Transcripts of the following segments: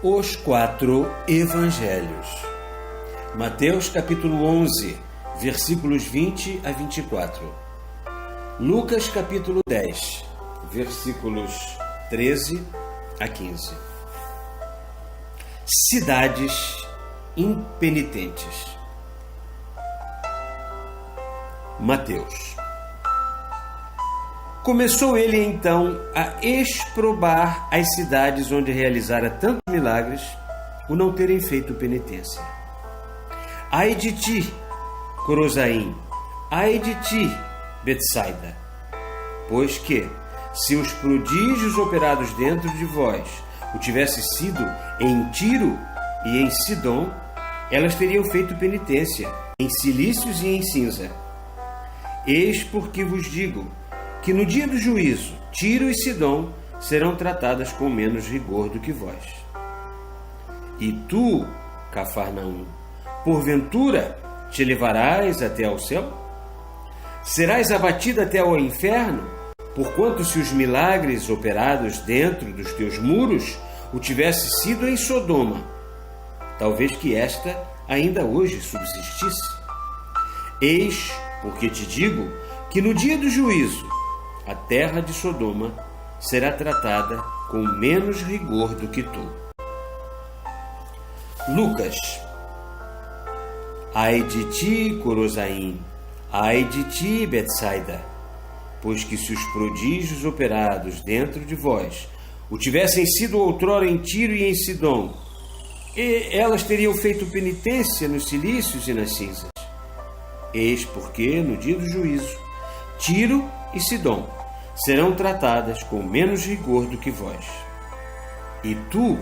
Os quatro evangelhos. Mateus capítulo 11, versículos 20 a 24. Lucas capítulo 10, versículos 13 a 15. Cidades impenitentes. Mateus. Começou ele então a exprobar as cidades onde realizara tantos milagres, por não terem feito penitência. Ai de ti, Corozaim, ai de ti, Betsaida, pois que, se os prodígios operados dentro de vós o tivessem sido em Tiro e em Sidom, elas teriam feito penitência em cilícios e em cinza. Eis porque vos digo que no dia do juízo, Tiro e Sidom serão tratadas com menos rigor do que vós. E tu, Cafarnaum, porventura te levarás até ao céu? Serás abatida até ao inferno, porquanto se os milagres operados dentro dos teus muros o tivesse sido em Sodoma, talvez que esta ainda hoje subsistisse. Eis porque te digo que no dia do juízo, a terra de Sodoma será tratada com menos rigor do que tu. Lucas. Ai de ti, Corozaim, ai de ti, Betsaida, pois que se os prodígios operados dentro de vós o tivessem sido outrora em Tiro e em Sidom, e elas teriam feito penitência nos cilícios e nas cinzas. Eis porque, no dia do juízo, Tiro e Sidom serão tratadas com menos rigor do que vós. E tu,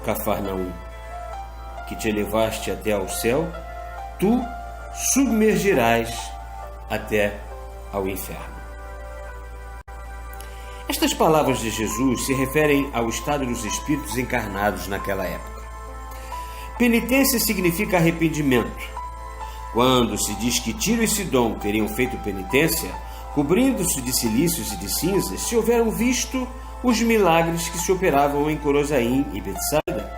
Cafarnaum, que te elevaste até ao céu, tu submergirás até ao inferno. Estas palavras de Jesus se referem ao estado dos espíritos encarnados naquela época. Penitência significa arrependimento. Quando se diz que Tiro e Sidom teriam feito penitência, cobrindo-se de cilícios e de cinzas, se houveram visto os milagres que se operavam em Corozaim e Betsaida,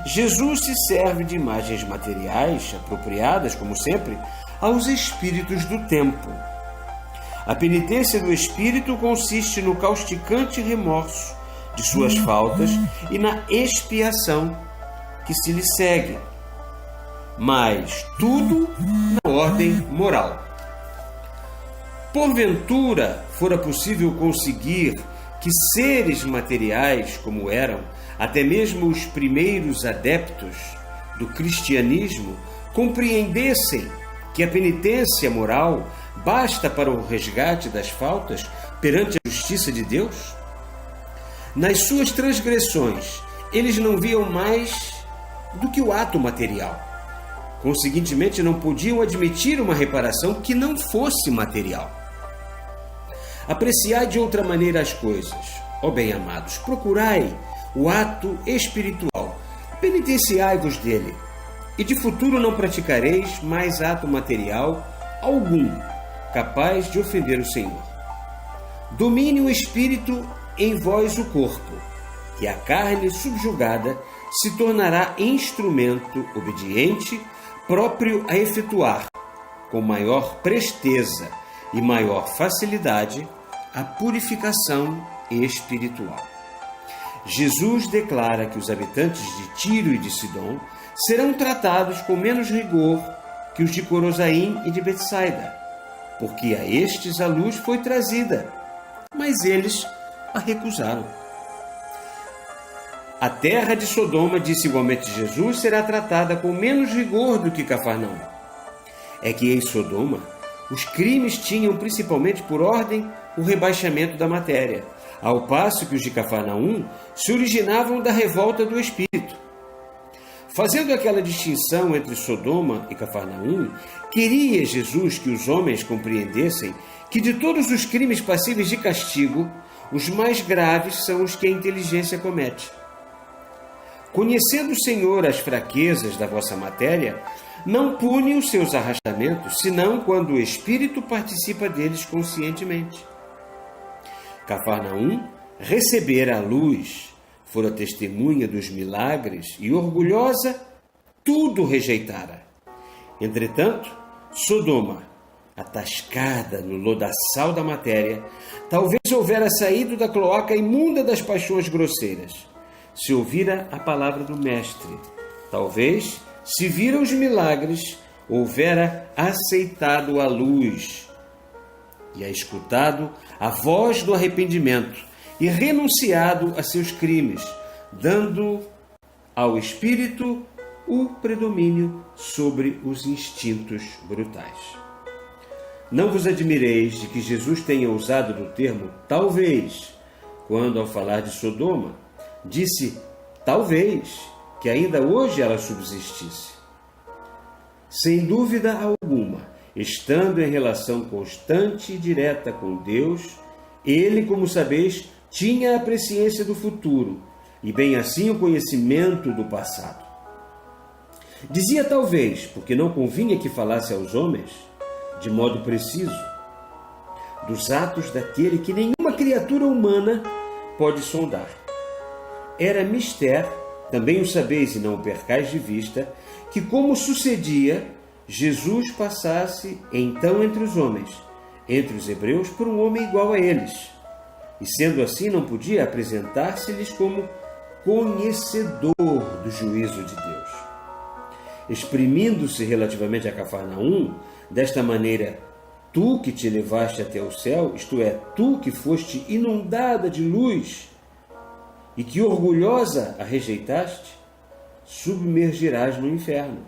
Jesus se serve de imagens materiais, apropriadas, como sempre, aos espíritos do tempo. A penitência do espírito consiste no causticante remorso de suas faltas e na expiação que se lhe segue, mas tudo na ordem moral. Porventura, fora possível conseguir que seres materiais, como eram até mesmo os primeiros adeptos do cristianismo, compreendessem que a penitência moral basta para o resgate das faltas perante a justiça de Deus? Nas suas transgressões, eles não viam mais do que o ato material. Conseguintemente, não podiam admitir uma reparação que não fosse material. Apreciai de outra maneira as coisas, ó bem-amados, procurai o ato espiritual, penitenciai-vos dele, e de futuro não praticareis mais ato material algum capaz de ofender o Senhor. Domine o espírito em vós o corpo, e a carne subjugada se tornará instrumento obediente próprio a efetuar, com maior presteza e maior facilidade, a purificação espiritual. Jesus declara que os habitantes de Tiro e de Sidom serão tratados com menos rigor que os de Corozaim e de Betsaida, porque a estes a luz foi trazida, mas eles a recusaram. A terra de Sodoma, disse igualmente Jesus, será tratada com menos rigor do que Cafarnaum. É que em Sodoma os crimes tinham principalmente por ordem o rebaixamento da matéria, ao passo que os de Cafarnaum se originavam da revolta do espírito. Fazendo aquela distinção entre Sodoma e Cafarnaum, queria Jesus que os homens compreendessem que de todos os crimes passíveis de castigo, os mais graves são os que a inteligência comete. Conhecendo o Senhor as fraquezas da vossa matéria, não pune os seus arrastamentos, senão quando o Espírito participa deles conscientemente. Cafarnaum recebera a luz, fora testemunha dos milagres e orgulhosa, tudo rejeitara. Entretanto, Sodoma, atascada no lodaçal da matéria, talvez houvera saído da cloaca imunda das paixões grosseiras, se ouvira a palavra do Mestre. Talvez, se vira os milagres, houvera aceitado a luz e a escutado a voz do arrependimento e renunciado a seus crimes, dando ao espírito o predomínio sobre os instintos brutais. Não vos admireis de que Jesus tenha usado do termo talvez, quando ao falar de Sodoma, disse talvez que ainda hoje ela subsistisse. Sem dúvida alguma, estando em relação constante e direta com Deus, ele, como sabeis, tinha a presciência do futuro e bem assim o conhecimento do passado. Dizia talvez, porque não convinha que falasse aos homens, de modo preciso, dos atos daquele que nenhuma criatura humana pode sondar. Era mister, também o sabeis e não o percais de vista, que como sucedia, Jesus passasse então entre os homens, entre os hebreus, por um homem igual a eles, e sendo assim não podia apresentar-se-lhes como conhecedor do juízo de Deus. Exprimindo-se relativamente a Cafarnaum, desta maneira, tu que te levaste até o céu, isto é, tu que foste inundada de luz e que orgulhosa a rejeitaste, submergirás no inferno.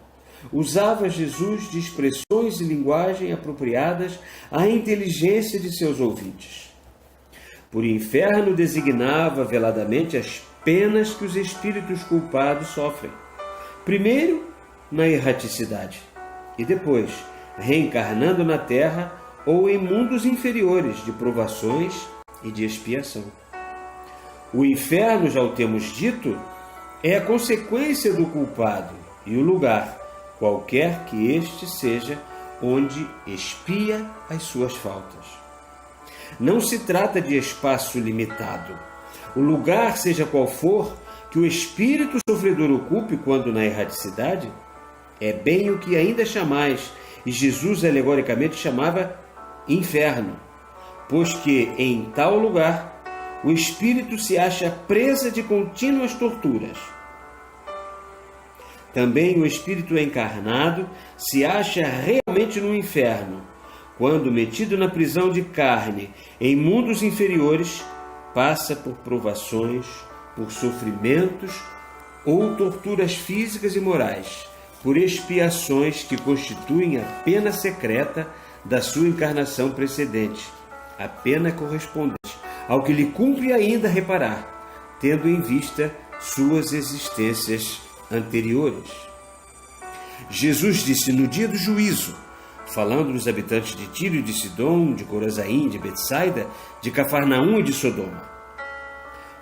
Usava Jesus de expressões e linguagem apropriadas à inteligência de seus ouvintes. Por inferno designava veladamente as penas que os espíritos culpados sofrem. Primeiro, na erraticidade, e depois, reencarnando na terra ou em mundos inferiores de provações e de expiação. O inferno, já o temos dito, é a consequência do culpado e o lugar, qualquer que este seja, onde expia as suas faltas. Não se trata de espaço limitado. O lugar, seja qual for, que o espírito sofredor ocupe quando na erraticidade, é bem o que ainda chamais, e Jesus alegoricamente chamava inferno, pois que em tal lugar o espírito se acha presa de contínuas torturas. Também o espírito encarnado se acha realmente no inferno, quando, metido na prisão de carne em mundos inferiores, passa por provações, por sofrimentos ou torturas físicas e morais, por expiações que constituem a pena secreta da sua encarnação precedente, a pena correspondente ao que lhe cumpre ainda reparar, tendo em vista suas existências anteriores. Jesus disse no dia do juízo, falando dos habitantes de Tiro e de Sidom, de Corazaim, de Betsaida, de Cafarnaum e de Sodoma.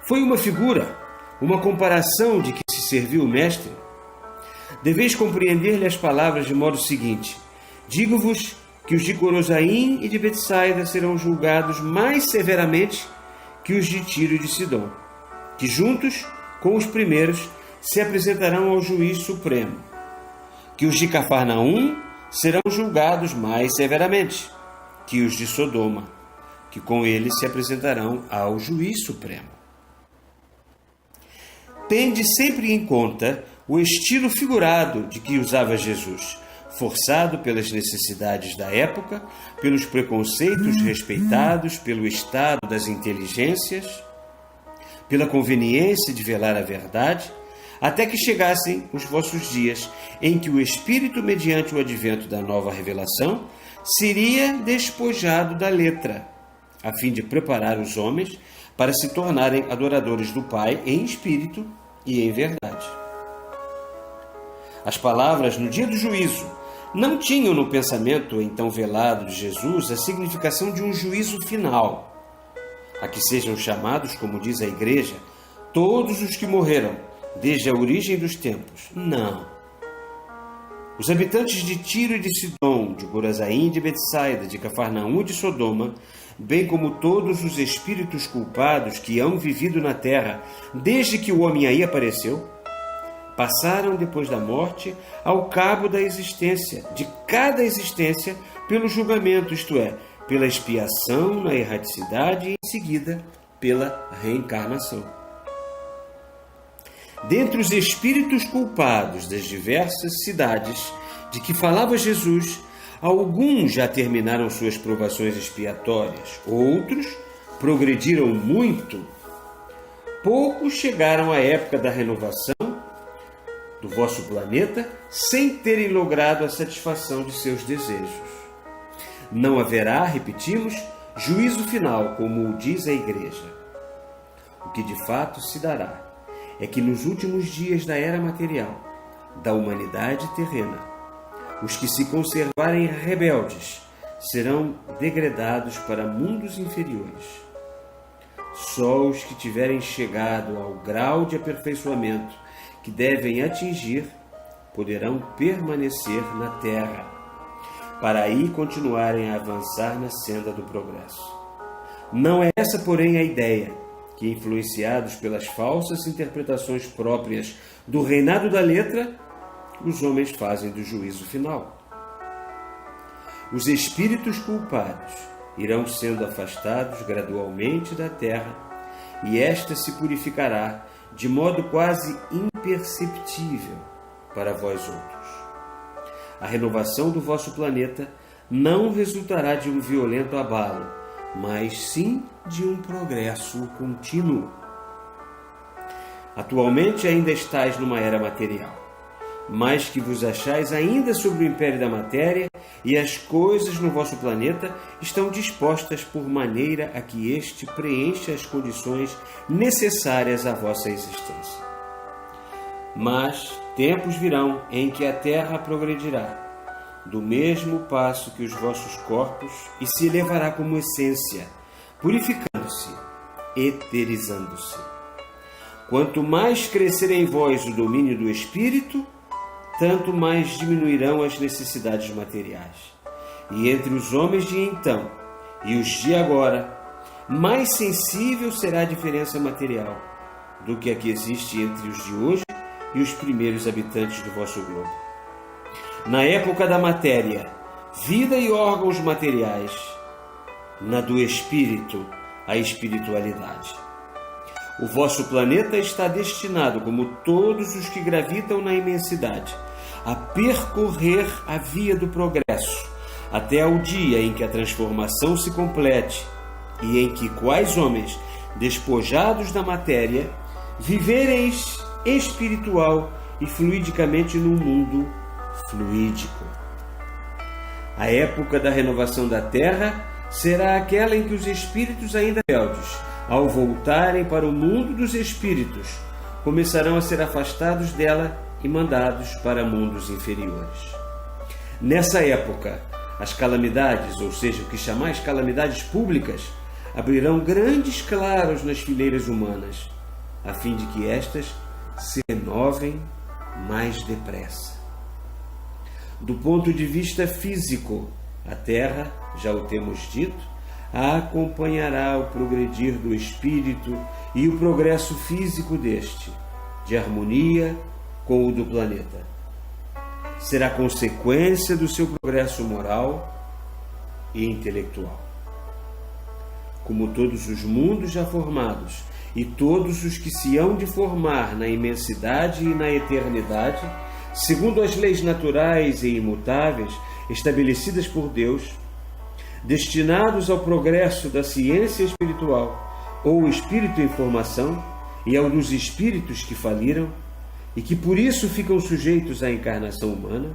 Foi uma figura, uma comparação de que se serviu o Mestre. Deveis compreender-lhe as palavras de modo seguinte: digo-vos que os de Corazaim e de Betsaida serão julgados mais severamente que os de Tiro e de Sidom, que juntos com os primeiros se apresentarão ao juiz supremo, que os de Cafarnaum serão julgados mais severamente que os de Sodoma, que com eles se apresentarão ao juiz supremo. Tende sempre em conta o estilo figurado de que usava Jesus, forçado pelas necessidades da época, pelos preconceitos respeitados pelo estado das inteligências, pela conveniência de velar a verdade, até que chegassem os vossos dias em que o Espírito, mediante o advento da nova revelação, seria despojado da letra, a fim de preparar os homens para se tornarem adoradores do Pai em espírito e em verdade. As palavras no dia do juízo não tinham no pensamento então velado de Jesus a significação de um juízo final, a que sejam chamados, como diz a Igreja, todos os que morreram desde a origem dos tempos. Não. Os habitantes de Tiro e de Sidom, de Corozaim, de Betsaida, de Cafarnaum e de Sodoma, bem como todos os espíritos culpados que hão vivido na terra desde que o homem aí apareceu, passaram depois da morte ao cabo da existência, de cada existência, pelo julgamento, isto é, pela expiação na erraticidade e em seguida pela reencarnação. Dentre os espíritos culpados das diversas cidades de que falava Jesus, alguns já terminaram suas provações expiatórias, outros progrediram muito. Poucos chegaram à época da renovação do vosso planeta sem terem logrado a satisfação de seus desejos. Não haverá, repetimos, juízo final, como o diz a Igreja. O que de fato se dará é que nos últimos dias da era material, da humanidade terrena, os que se conservarem rebeldes serão degradados para mundos inferiores. Só os que tiverem chegado ao grau de aperfeiçoamento que devem atingir poderão permanecer na Terra, para aí continuarem a avançar na senda do progresso. Não é essa, porém, a ideia que, influenciados pelas falsas interpretações próprias do reinado da letra, os homens fazem do juízo final. Os espíritos culpados irão sendo afastados gradualmente da terra e esta se purificará de modo quase imperceptível para vós outros. A renovação do vosso planeta não resultará de um violento abalo, mas sim de um progresso contínuo. Atualmente ainda estáis numa era material, mas que vos achais ainda sob o império da matéria e as coisas no vosso planeta estão dispostas por maneira a que este preencha as condições necessárias à vossa existência. Mas tempos virão em que a Terra progredirá do mesmo passo que os vossos corpos e se elevará como essência, purificando-se, eterizando-se. Quanto mais crescer em vós o domínio do Espírito, tanto mais diminuirão as necessidades materiais. E entre os homens de então e os de agora, mais sensível será a diferença material do que a que existe entre os de hoje e os primeiros habitantes do vosso globo. Na época da matéria, vida e órgãos materiais. Na do espírito, a espiritualidade. O vosso planeta está destinado, como todos os que gravitam na imensidade, a percorrer a via do progresso, até ao dia em que a transformação se complete e em que quais homens, despojados da matéria, vivereis espiritual e fluidicamente num mundo fluídico. A época da renovação da Terra será aquela em que os espíritos ainda rebeldes, ao voltarem para o mundo dos espíritos, começarão a ser afastados dela e mandados para mundos inferiores. Nessa época, as calamidades, ou seja, o que chamais calamidades públicas, abrirão grandes claros nas fileiras humanas, a fim de que estas se renovem mais depressa. Do ponto de vista físico, a Terra, já o temos dito, acompanhará o progredir do espírito e o progresso físico deste, de harmonia com o do planeta. Será consequência do seu progresso moral e intelectual. Como todos os mundos já formados e todos os que se hão de formar na imensidade e na eternidade, segundo as leis naturais e imutáveis estabelecidas por Deus, destinados ao progresso da ciência espiritual ou o espírito em formação e ao dos espíritos que faliram e que por isso ficam sujeitos à encarnação humana,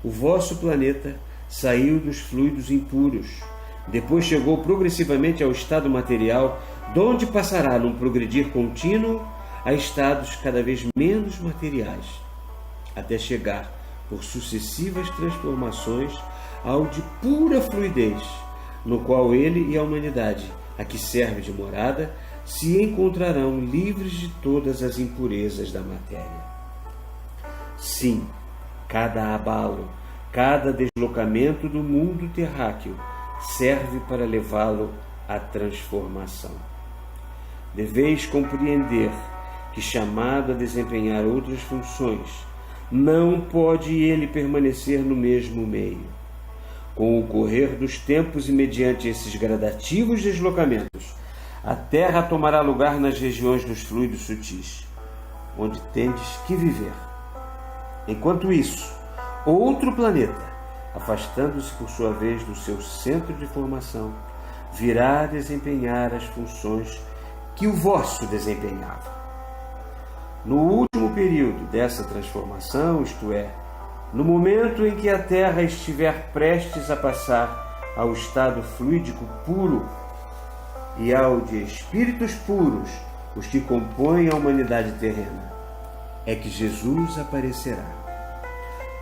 o vosso planeta saiu dos fluidos impuros, depois chegou progressivamente ao estado material, donde passará num progredir contínuo a estados cada vez menos materiais, até chegar, por sucessivas transformações, ao de pura fluidez, no qual ele e a humanidade, a que serve de morada, se encontrarão livres de todas as impurezas da matéria. Sim, Cada abalo, cada deslocamento do mundo terráqueo serve para levá-lo à transformação. Deveis compreender que, chamado a desempenhar outras funções, não pode ele permanecer no mesmo meio. Com o correr dos tempos e mediante esses gradativos deslocamentos, a Terra tomará lugar nas regiões dos fluidos sutis, onde tendes que viver. Enquanto isso, outro planeta, afastando-se por sua vez do seu centro de formação, virá a desempenhar as funções que o vosso desempenhava. No último período dessa transformação, isto é, no momento em que a Terra estiver prestes a passar ao estado fluídico puro e ao de espíritos puros, os que compõem a humanidade terrena, é que Jesus aparecerá,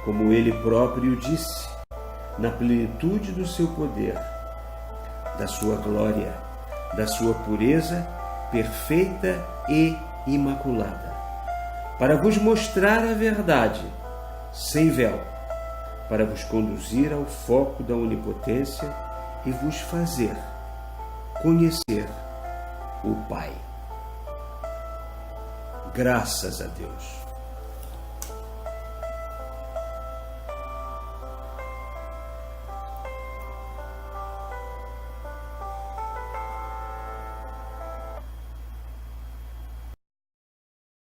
como ele próprio disse, na plenitude do seu poder, da sua glória, da sua pureza perfeita e imaculada, para vos mostrar a verdade, sem véu, para vos conduzir ao foco da onipotência e vos fazer conhecer o Pai. Graças a Deus.